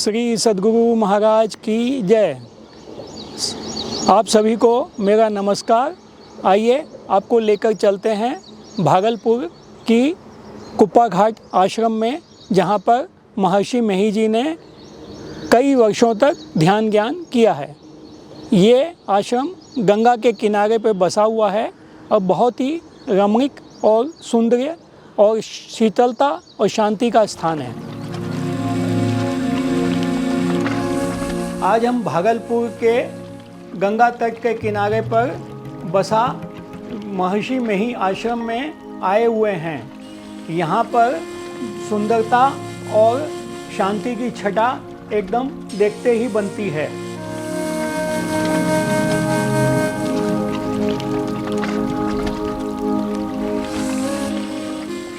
श्री सद्गुरु महाराज की जय। आप सभी को मेरा नमस्कार। आइए आपको लेकर चलते हैं भागलपुर की कुप्पा घाट आश्रम में, जहाँ पर महर्षि मेही जी ने कई वर्षों तक ध्यान ज्ञान किया है। ये आश्रम गंगा के किनारे पर बसा हुआ है और बहुत ही रमणीक और सुंदर और शीतलता और शांति का स्थान है। आज हम भागलपुर के गंगा तट के किनारे पर बसा महर्षि मेही आश्रम में आए हुए हैं। यहाँ पर सुंदरता और शांति की छटा एकदम देखते ही बनती है।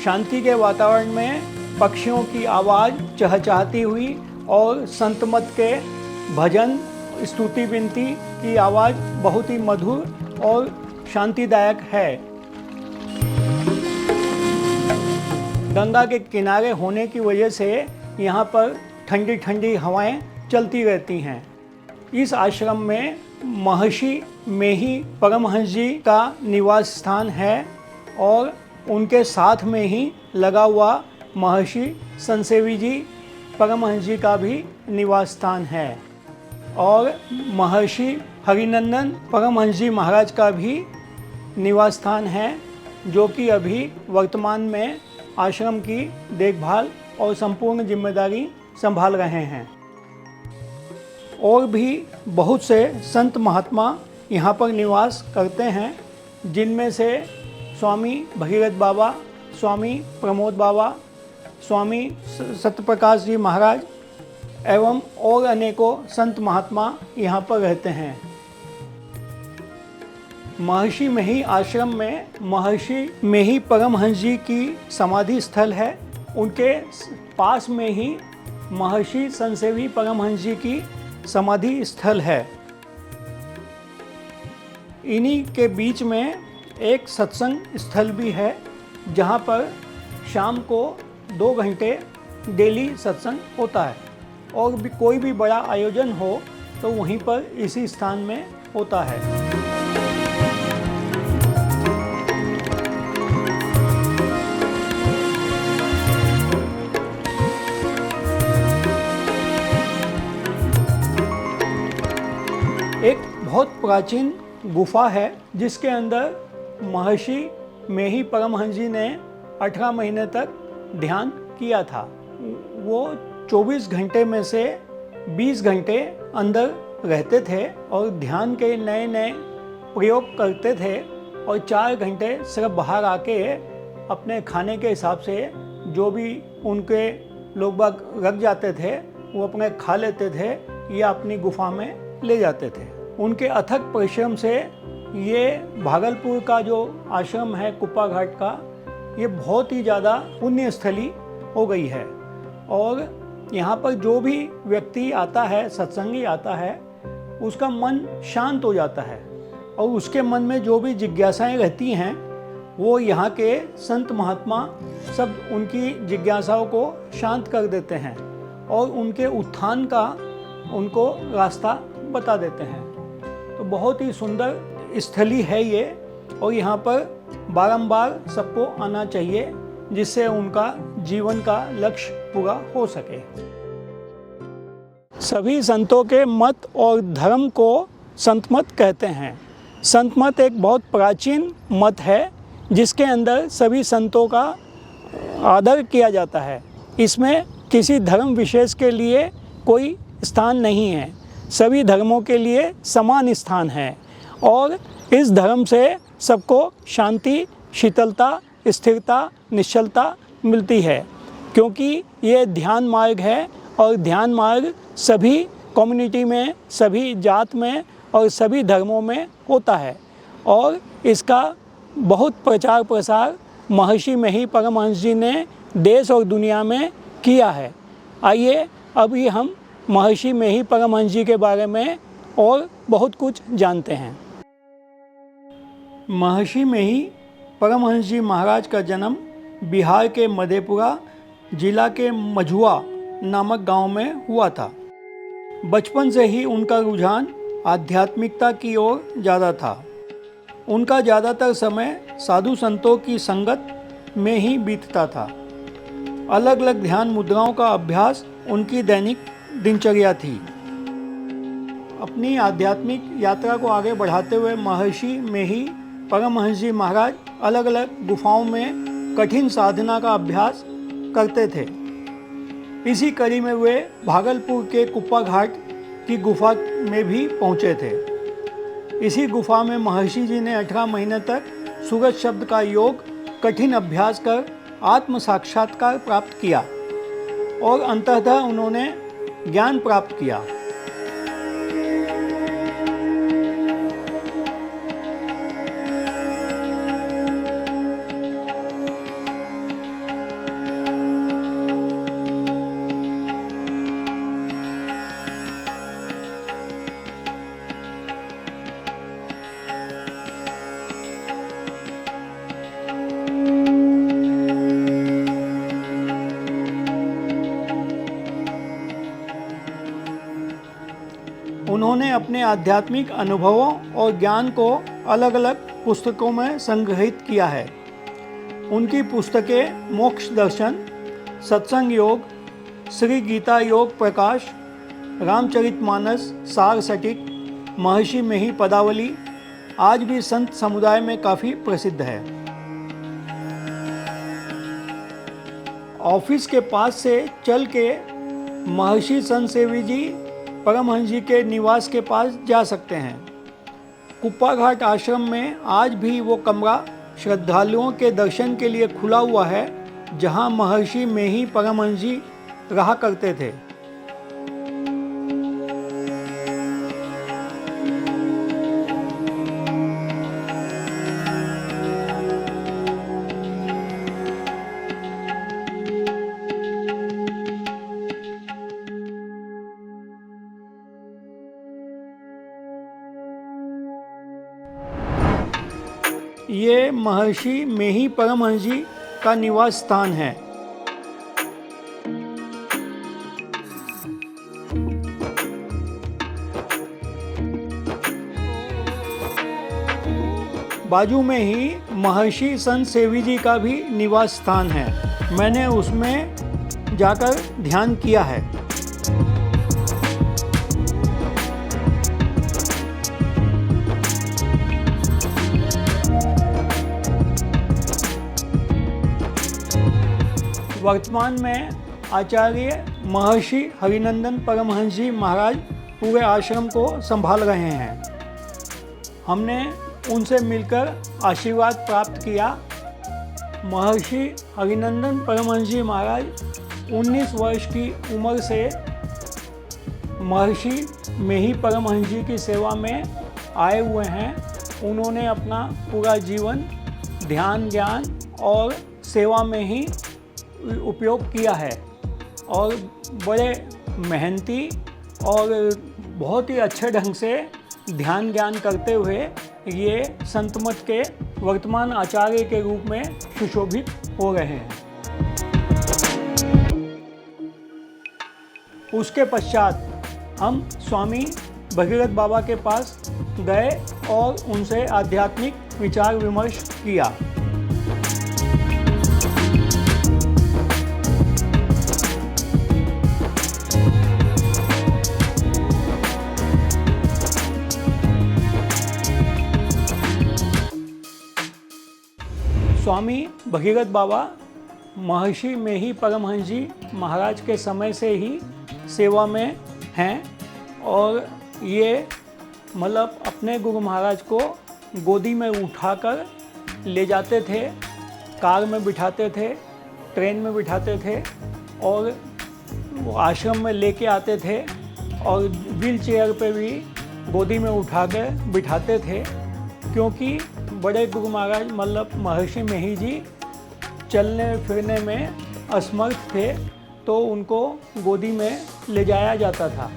शांति के वातावरण में पक्षियों की आवाज़ चहचहाती हुई और संतमत के भजन स्तुति विनती की आवाज़ बहुत ही मधुर और शांतिदायक है। गंगा के किनारे होने की वजह से यहाँ पर ठंडी ठंडी हवाएं चलती रहती हैं। इस आश्रम में महर्षि मेही परमहंस जी का निवास स्थान है और उनके साथ में ही लगा हुआ महर्षि संसेवी जी परमहंस जी का भी निवास स्थान है और महर्षि हरिनंदन परमहंस जी महाराज का भी निवास स्थान है, जो कि अभी वर्तमान में आश्रम की देखभाल और संपूर्ण जिम्मेदारी संभाल रहे हैं। और भी बहुत से संत महात्मा यहाँ पर निवास करते हैं, जिनमें से स्वामी भगीरथ बाबा, स्वामी प्रमोद बाबा, स्वामी सत्यप्रकाश जी महाराज एवं और अनेकों संत महात्मा यहाँ पर रहते हैं। महर्षि मेही आश्रम में महर्षि मेही परमहंस जी की समाधि स्थल है। उनके पास में ही महर्षि संसेवी परमहंस जी की समाधि स्थल है। इन्हीं के बीच में एक सत्संग स्थल भी है, जहाँ पर शाम को 2 घंटे डेली सत्संग होता है और भी कोई भी बड़ा आयोजन हो तो वहीं पर इसी स्थान में होता है। एक बहुत प्राचीन गुफा है, जिसके अंदर महर्षि मेही परमहंस जी ने 18 महीने तक ध्यान किया था। वो 24 घंटे में से 20 घंटे अंदर रहते थे और ध्यान के नए नए प्रयोग करते थे और 4 घंटे सिर्फ बाहर आके अपने खाने के हिसाब से जो भी उनके लोग बाग रख जाते थे वो अपने खा लेते थे या अपनी गुफा में ले जाते थे। उनके अथक परिश्रम से ये भागलपुर का जो आश्रम है कुप्पा घाट का, ये बहुत ही ज़्यादा पुण्य स्थली हो गई है और यहाँ पर जो भी व्यक्ति आता है, सत्संगी आता है, उसका मन शांत हो जाता है और उसके मन में जो भी जिज्ञासाएं रहती हैं वो यहाँ के संत महात्मा सब उनकी जिज्ञासाओं को शांत कर देते हैं और उनके उत्थान का उनको रास्ता बता देते हैं। तो बहुत ही सुंदर स्थली है ये और यहाँ पर बारंबार सबको आना चाहिए, जिससे उनका जीवन का लक्ष्य पूरा हो सके। सभी संतों के मत और धर्म को संत मत कहते हैं। संत मत एक बहुत प्राचीन मत है, जिसके अंदर सभी संतों का आदर किया जाता है। इसमें किसी धर्म विशेष के लिए कोई स्थान नहीं है, सभी धर्मों के लिए समान स्थान है और इस धर्म से सबको शांति, शीतलता, स्थिरता, निश्चलता मिलती है, क्योंकि ये ध्यान मार्ग है और ध्यान मार्ग सभी कम्युनिटी में, सभी जात में और सभी धर्मों में होता है और इसका बहुत प्रचार प्रसार महर्षि मेही परमहंस जी ने देश और दुनिया में किया है। आइए अभी हम महर्षि मेही परमहंस जी के बारे में और बहुत कुछ जानते हैं। महर्षि मेही परमहंस जी महाराज का जन्म बिहार के मधेपुरा जिला के मझुआ नामक गांव में हुआ था। बचपन से ही उनका रुझान आध्यात्मिकता की ओर ज़्यादा था। उनका ज़्यादातर समय साधु संतों की संगत में ही बीतता था। अलग अलग ध्यान मुद्राओं का अभ्यास उनकी दैनिक दिनचर्या थी। अपनी आध्यात्मिक यात्रा को आगे बढ़ाते हुए महर्षि मेही परमहंस जी महाराज अलग अलग गुफाओं में कठिन साधना का अभ्यास करते थे। इसी कड़ी में वे भागलपुर के कुप्पा घाट की गुफा में भी पहुँचे थे। इसी गुफा में महर्षि जी ने 18 महीने तक सूरज शब्द का योग कठिन अभ्यास कर आत्म साक्षात्कार प्राप्त किया और अंततः उन्होंने ज्ञान प्राप्त किया। उन्होंने अपने आध्यात्मिक अनुभवों और ज्ञान को अलग अलग पुस्तकों में संग्रहित किया है। उनकी पुस्तकें मोक्ष दर्शन, सत्संग योग, श्री गीता योग प्रकाश, रामचरितमानस सार सटीक, महर्षि मेही पदावली आज भी संत समुदाय में काफ़ी प्रसिद्ध है। ऑफिस के पास से चल के महर्षि संत सेवी जी परमहंस जी के निवास के पास जा सकते हैं। कुप्पा घाट आश्रम में आज भी वो कमरा श्रद्धालुओं के दर्शन के लिए खुला हुआ है, जहां महर्षि मेही परमहंस जी रहा करते थे। ये महर्षि मेही परमहंस जी का निवास स्थान है। बाजू में ही महर्षि संत सेवी जी का भी निवास स्थान है। मैंने उसमें जाकर ध्यान किया है। वर्तमान में आचार्य महर्षि हरिनंदन परमहंस जी महाराज पूरे आश्रम को संभाल रहे हैं। हमने उनसे मिलकर आशीर्वाद प्राप्त किया। महर्षि हरिनंदन परमहंस जी महाराज 19 वर्ष की उम्र से महर्षि मेही परमहंस जी की सेवा में आए हुए हैं। उन्होंने अपना पूरा जीवन ध्यान, ज्ञान और सेवा में ही उपयोग किया है और बड़े मेहनती और बहुत ही अच्छे ढंग से ध्यान ज्ञान करते हुए ये संत मत के वर्तमान आचार्य के रूप में सुशोभित हो रहे हैं। उसके पश्चात हम स्वामी भगीरथ बाबा के पास गए और उनसे आध्यात्मिक विचार विमर्श किया। स्वामी भगीरथ बाबा महर्षि मेही परमहंस जी महाराज के समय से ही सेवा में हैं और ये मतलब अपने गुरु महाराज को गोदी में उठाकर ले जाते थे, कार में बिठाते थे, ट्रेन में बिठाते थे और वो आश्रम में लेके आते थे और व्हील चेयर पे भी गोदी में उठा कर बिठाते थे, क्योंकि बड़े गुरु महाराज मतलब महर्षि मेही जी चलने फिरने में असमर्थ थे, तो उनको गोदी में ले जाया जाता था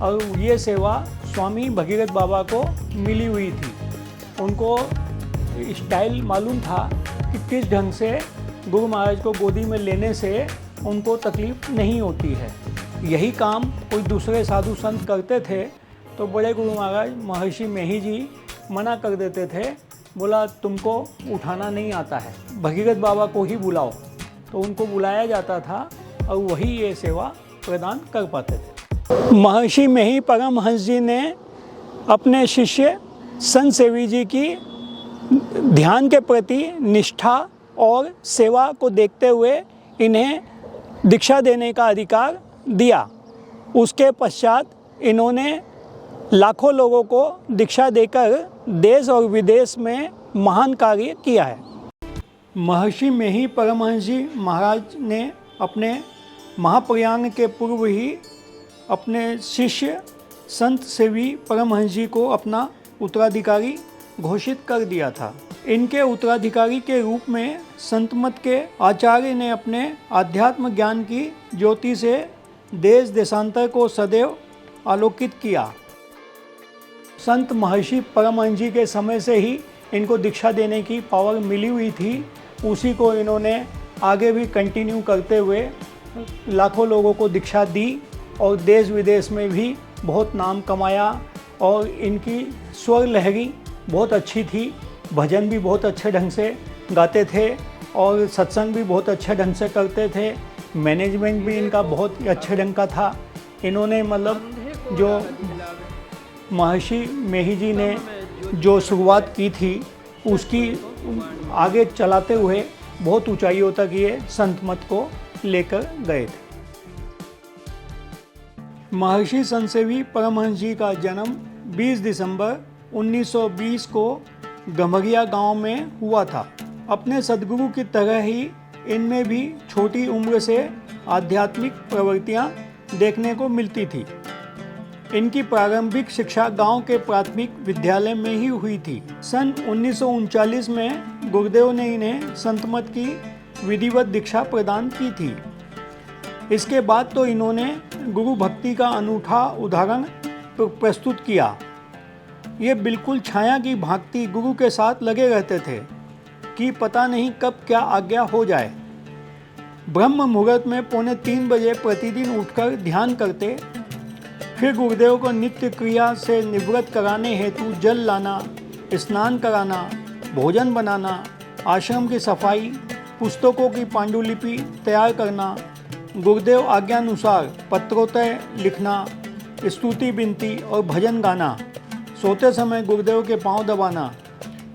और ये सेवा स्वामी भगीरथ बाबा को मिली हुई थी। उनको स्टाइल मालूम था कि किस ढंग से गुरु महाराज को गोदी में लेने से उनको तकलीफ़ नहीं होती है। यही काम कोई दूसरे साधु संत करते थे तो बड़े गुरु महाराज महर्षि मेही जी मना कर देते थे, बोला तुमको उठाना नहीं आता है, भगीरथ बाबा को ही बुलाओ। तो उनको बुलाया जाता था और वही ये सेवा प्रदान कर पाते थे। महर्षि मेही परमहंस जी ने अपने शिष्य संत सेवी जी की ध्यान के प्रति निष्ठा और सेवा को देखते हुए इन्हें दीक्षा देने का अधिकार दिया। उसके पश्चात इन्होंने लाखों लोगों को दीक्षा देकर देश और विदेश में महान कार्य किया है। महर्षि मेही परमहंस जी महाराज ने अपने महाप्रयाण के पूर्व ही अपने शिष्य संत सेवी परमहंस जी को अपना उत्तराधिकारी घोषित कर दिया था। इनके उत्तराधिकारी के रूप में संत मत के आचार्य ने अपने आध्यात्म ज्ञान की ज्योति से देश देशांतर को सदैव आलोकित किया। संत महर्षि परमहंस जी के समय से ही इनको दीक्षा देने की पावर मिली हुई थी, उसी को इन्होंने आगे भी कंटिन्यू करते हुए लाखों लोगों को दीक्षा दी और देश विदेश में भी बहुत नाम कमाया। और इनकी स्वर लहरी बहुत अच्छी थी, भजन भी बहुत अच्छे ढंग से गाते थे और सत्संग भी बहुत अच्छे ढंग से करते थे। मैनेजमेंट भी इनका बहुत अच्छे ढंग का था। इन्होंने मतलब जो महर्षि मेही जी ने जो शुरुआत की थी उसकी आगे चलाते हुए बहुत ऊंचाइयों तक ये संत मत को लेकर गए थे। महर्षि संत सेवी परमहंस जी का जन्म 20 दिसंबर 1920 को गम्हरिया गांव में हुआ था। अपने सद्गुरु की तरह ही इनमें भी छोटी उम्र से आध्यात्मिक प्रवृत्तियां देखने को मिलती थी। इनकी प्रारंभिक शिक्षा गांव के प्राथमिक विद्यालय में ही हुई थी। सन 1939 में गुरुदेव ने इन्हें संत मत की विधिवत दीक्षा प्रदान की थी। इसके बाद तो इन्होंने गुरु भक्ति का अनूठा उदाहरण प्रस्तुत किया। ये बिल्कुल छाया की भांति गुरु के साथ लगे रहते थे कि पता नहीं कब क्या आज्ञा हो जाए। ब्रह्म मुहूर्त में 2:45 बजे प्रतिदिन उठकर ध्यान करते। फिर गुरुदेव को नित्य क्रिया से निवृत्त कराने हेतु जल लाना, स्नान कराना, भोजन बनाना, आश्रम की सफाई, पुस्तकों की पांडुलिपि तैयार करना, गुरुदेव आज्ञानुसार पत्रोत्तर लिखना, स्तुति विनती और भजन गाना, सोते समय गुरुदेव के पांव दबाना,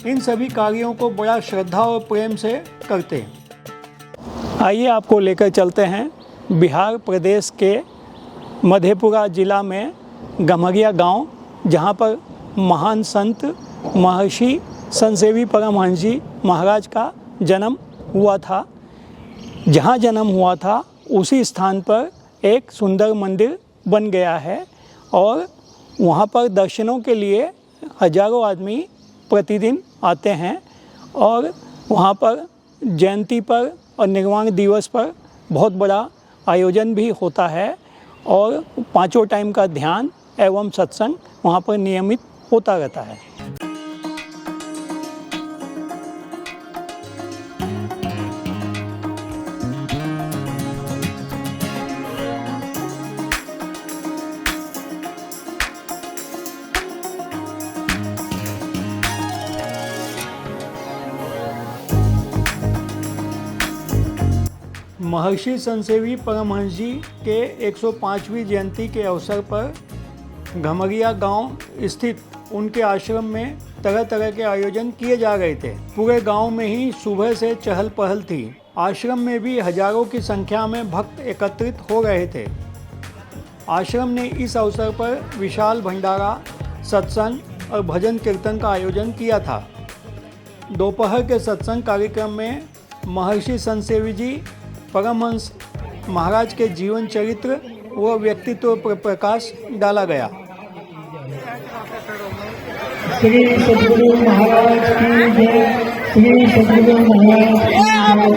इन सभी कार्यों को बड़ा श्रद्धा और प्रेम से करते। आइए आपको लेकर चलते हैं बिहार प्रदेश के मधेपुरा जिला में गम्हरिया गांव, जहां पर महान संत महर्षि संत सेवी परमहंस जी महाराज का जन्म हुआ था। जहां जन्म हुआ था उसी स्थान पर एक सुंदर मंदिर बन गया है और वहां पर दर्शनों के लिए हजारों आदमी प्रतिदिन आते हैं और वहां पर जयंती पर और निर्वाण दिवस पर बहुत बड़ा आयोजन भी होता है और 5 टाइम का ध्यान एवं सत्संग वहाँ पर नियमित होता रहता है। महर्षि संत सेवी परमहंस जी के 105वीं जयंती के अवसर पर गम्हरिया गांव स्थित उनके आश्रम में तरह तरह के आयोजन किए जा रहे थे। पूरे गांव में ही सुबह से चहल पहल थी। आश्रम में भी हजारों की संख्या में भक्त एकत्रित हो रहे थे। आश्रम ने इस अवसर पर विशाल भंडारा, सत्संग और भजन कीर्तन का आयोजन किया था। दोपहर के सत्संग कार्यक्रम में महर्षि संत सेवी जी परमहंस महाराज के जीवन चरित्र व व्यक्तित्व पर प्रकाश डाला गया। श्री सद्गुरु महाराज की जय, श्री सद्गुरु महाराज की जय,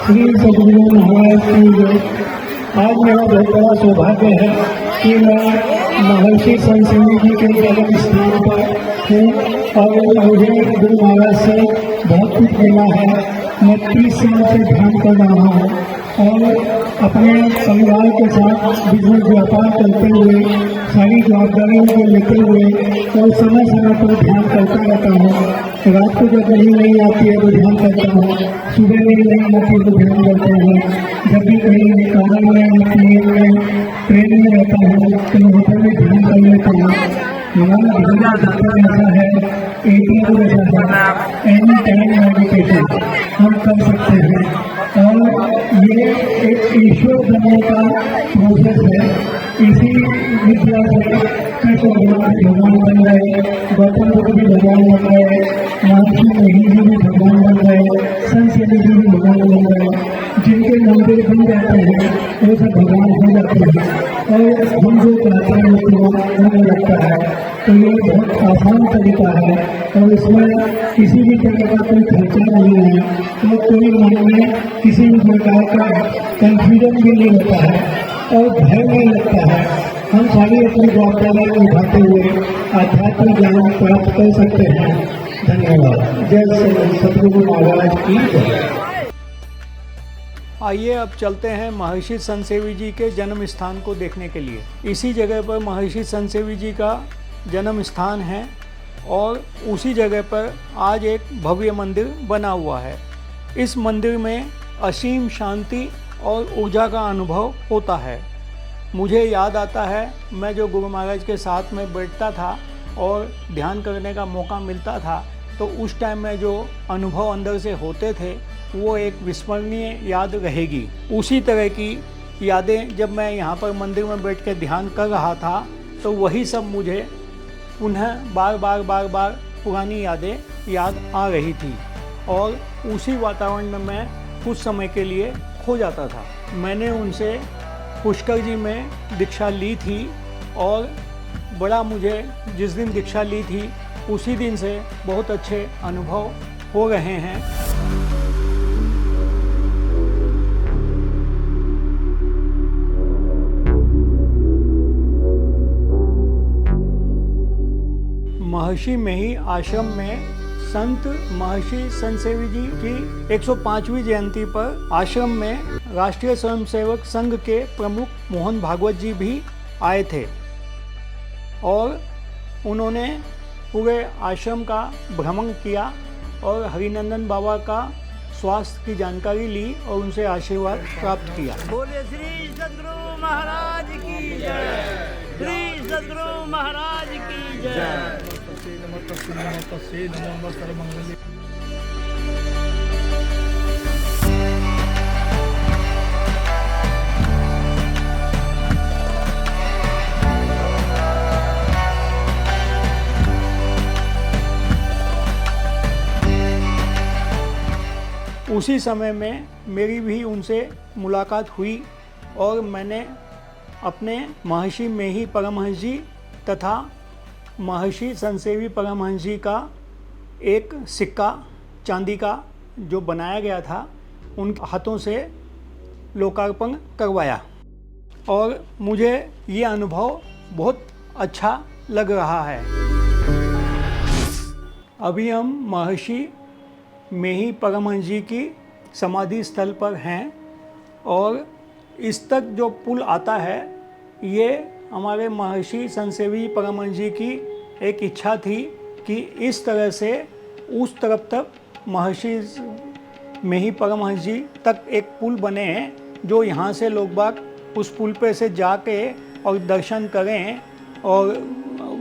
श्री सद्गुरु महाराज की जय। आज मेरा बहुत बड़ा सौभाग्य है कि मैं महर्षि संत सेवी जी के जन्म स्थान पर हूँ और मुझे गुरु महाराज से बहुत कुछ मिला है मैं 30 साल से ध्यान कर रहा हूँ और अपने परिवार के साथ बिजनेस व्यापार करते हुए सारी जवाबदारियों को लेते हुए और समय समय पर ध्यान करता रहता हूँ। रात को जब नींद नहीं आती है तो ध्यान करता हूँ, सुबह नींद नहीं आती है तो ध्यान करता हूँ। जब भी कहीं निकालने में प्लेन में ट्रेन में रहता हूँ तो होटल में ध्यान कर लेता हूँ। हमारा ध्यान ऐसा है, एटीएम जैसा है, एनी टाइम मेडिटेशन हम कर सकते हैं और ये एक ईश्वर बनने का प्रोसेस है। इसी विद्या से कृष्ण भगवान बन गए, गौतम बुद्ध भी भगवान बन गए, महर्षि मही जी भी भगवान बन गए, संत जी भी भगवान बन गए। जिनके मंदिर बन जाते हैं वो सब भगवान हो जाते हैं और हम जो चाहते हैं वो होने लगता है। तो ये बहुत आसान तरीका है और इसमें किसी भी तरह का कोई खर्चा नहीं है, तो कोई मन में किसी भी प्रकार का कंफ्यूजन भी नहीं होता है और भय नहीं लगता है। हम सारी अपनी जवाबदारी निभाते हुए आध्यात्मिक ज्ञान प्राप्त कर सकते हैं। धन्यवाद। जय सतगुरु महाराज की जय। आइए अब चलते हैं महर्षि संतसेवी जी के जन्म स्थान को देखने के लिए। इसी जगह पर महर्षि संतसेवी जी का जन्म स्थान है और उसी जगह पर आज एक भव्य मंदिर बना हुआ है। इस मंदिर में असीम शांति और ऊर्जा का अनुभव होता है। मुझे याद आता है मैं जो गुरु महाराज के साथ में बैठता था और ध्यान करने का मौका मिलता था तो उस टाइम में जो अनुभव अंदर से होते थे वो एक विस्मरणीय याद रहेगी। उसी तरह की यादें जब मैं यहाँ पर मंदिर में बैठ के ध्यान कर रहा था तो वही सब मुझे पुनः बार बार पुरानी यादें याद आ रही थी और उसी वातावरण में मैं कुछ समय के लिए खो जाता था। मैंने उनसे पुष्कर जी में दीक्षा ली थी और बड़ा मुझे जिस दिन दीक्षा ली थी उसी दिन से बहुत अच्छे अनुभव हो रहे हैं। महर्षि मेही आश्रम में संत महर्षि संतसेवी जी की 105वीं जयंती पर आश्रम में राष्ट्रीय स्वयंसेवक संघ के प्रमुख मोहन भागवत जी भी आए थे और उन्होंने पूरे आश्रम का भ्रमण किया और हरिनंदन बाबा का स्वास्थ्य की जानकारी ली और उनसे आशीर्वाद प्राप्त किया। बोले श्री सद्गुरु महाराज की जय, श्री सद्गुरु महाराज की जय। उसी समय में मेरी भी उनसे मुलाकात हुई और मैंने अपने महर्षि मेही परमहंस जी तथा महर्षि संतसेवी परमहंस जी का एक सिक्का चांदी का जो बनाया गया था उनके हाथों से लोकार्पण करवाया और मुझे ये अनुभव बहुत अच्छा लग रहा है। अभी हम महर्षि मेही परमहंस जी की समाधि स्थल पर हैं और इस तक जो पुल आता है ये हमारे महर्षि संतसेवी परमहंस जी की एक इच्छा थी कि इस तरह से उस तरफ तक महर्षि मेही परमहंस जी तक एक पुल बने जो यहाँ से लोग बाग उस पुल पे से जाके और दर्शन करें और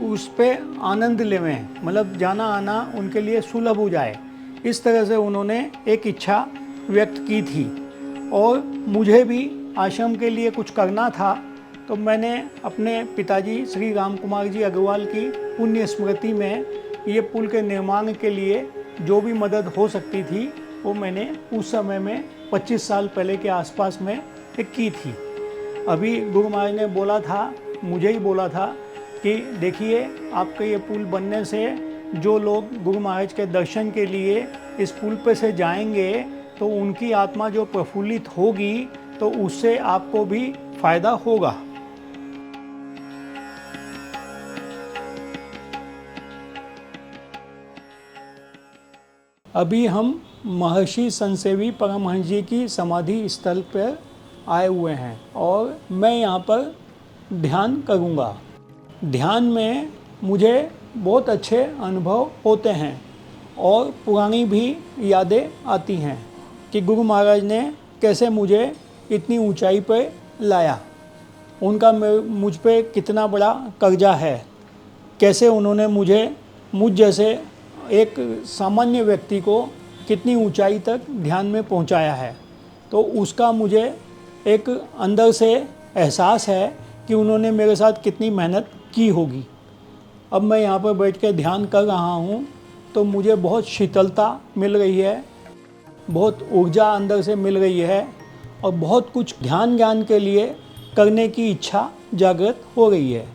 उस पे आनंद लेवें, मतलब जाना आना उनके लिए सुलभ हो जाए। इस तरह से उन्होंने एक इच्छा व्यक्त की थी और मुझे भी आश्रम के लिए कुछ करना था तो मैंने अपने पिताजी श्री राम कुमार जी अग्रवाल की पुण्य स्मृति में ये पुल के निर्माण के लिए जो भी मदद हो सकती थी वो मैंने उस समय में 25 साल पहले के आसपास में एक की थी। अभी गुरु महाराज ने बोला था, मुझे ही बोला था कि देखिए आपके ये पुल बनने से जो लोग गुरु महाराज के दर्शन के लिए इस पुल पे से जाएंगे तो उनकी आत्मा जो प्रफुल्लित होगी तो उससे आपको भी फायदा होगा। अभी हम महर्षि संसेवी परमहंस जी की समाधि स्थल पर आए हुए हैं और मैं यहाँ पर ध्यान करूँगा। ध्यान में मुझे बहुत अच्छे अनुभव होते हैं और पुरानी भी यादें आती हैं कि गुरु महाराज ने कैसे मुझे इतनी ऊंचाई पर लाया, उनका मुझ पे कितना बड़ा कर्जा है, कैसे उन्होंने मुझ जैसे एक सामान्य व्यक्ति को कितनी ऊंचाई तक ध्यान में पहुंचाया है। तो उसका मुझे एक अंदर से एहसास है कि उन्होंने मेरे साथ कितनी मेहनत की होगी। अब मैं यहाँ पर बैठ के ध्यान कर रहा हूँ तो मुझे बहुत शीतलता मिल रही है, बहुत ऊर्जा अंदर से मिल रही है और बहुत कुछ ध्यान ज्ञान के लिए करने की इच्छा जागृत हो रही है।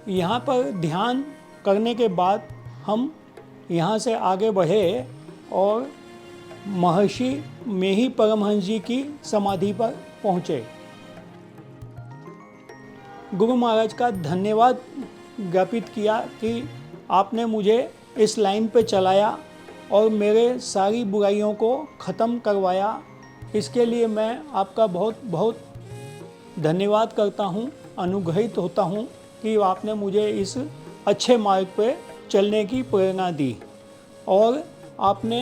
यहाँ पर ध्यान करने के बाद हम यहाँ से आगे बढ़े और महर्षि मेही परमहंस जी की समाधि पर पहुँचे। गुरु महाराज का धन्यवाद ज्ञापित किया कि आपने मुझे इस लाइन पे चलाया और मेरे सारी बुराइयों को ख़त्म करवाया। इसके लिए मैं आपका बहुत बहुत धन्यवाद करता हूँ, अनुग्रहित होता हूँ कि आपने मुझे इस अच्छे मार्ग पे चलने की प्रेरणा दी और आपने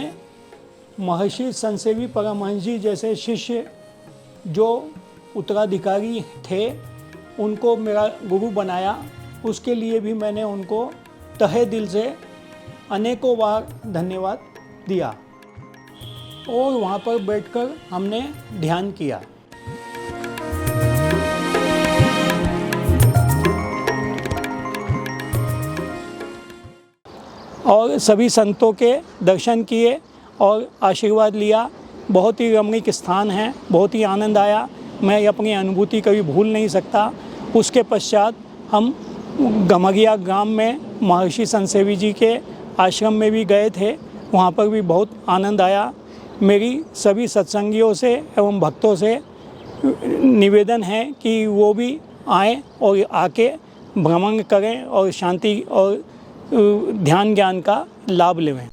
महर्षि संसेवी परमहंस जी जैसे शिष्य जो उत्तराधिकारी थे उनको मेरा गुरु बनाया। उसके लिए भी मैंने उनको तहे दिल से अनेकों बार धन्यवाद दिया और वहाँ पर बैठकर हमने ध्यान किया। और सभी संतों के दर्शन किए और आशीर्वाद लिया। बहुत ही रमणीक स्थान है, बहुत ही आनंद आया, मैं अपनी अनुभूति कभी भूल नहीं सकता। उसके पश्चात हम गमगिया ग्राम में महर्षि संसेवी जी के आश्रम में भी गए थे, वहाँ पर भी बहुत आनंद आया। मेरी सभी सत्संगियों से एवं भक्तों से निवेदन है कि वो भी आएँ और आके भ्रमण करें और शांति और ध्यान ज्ञान का लाभ लें।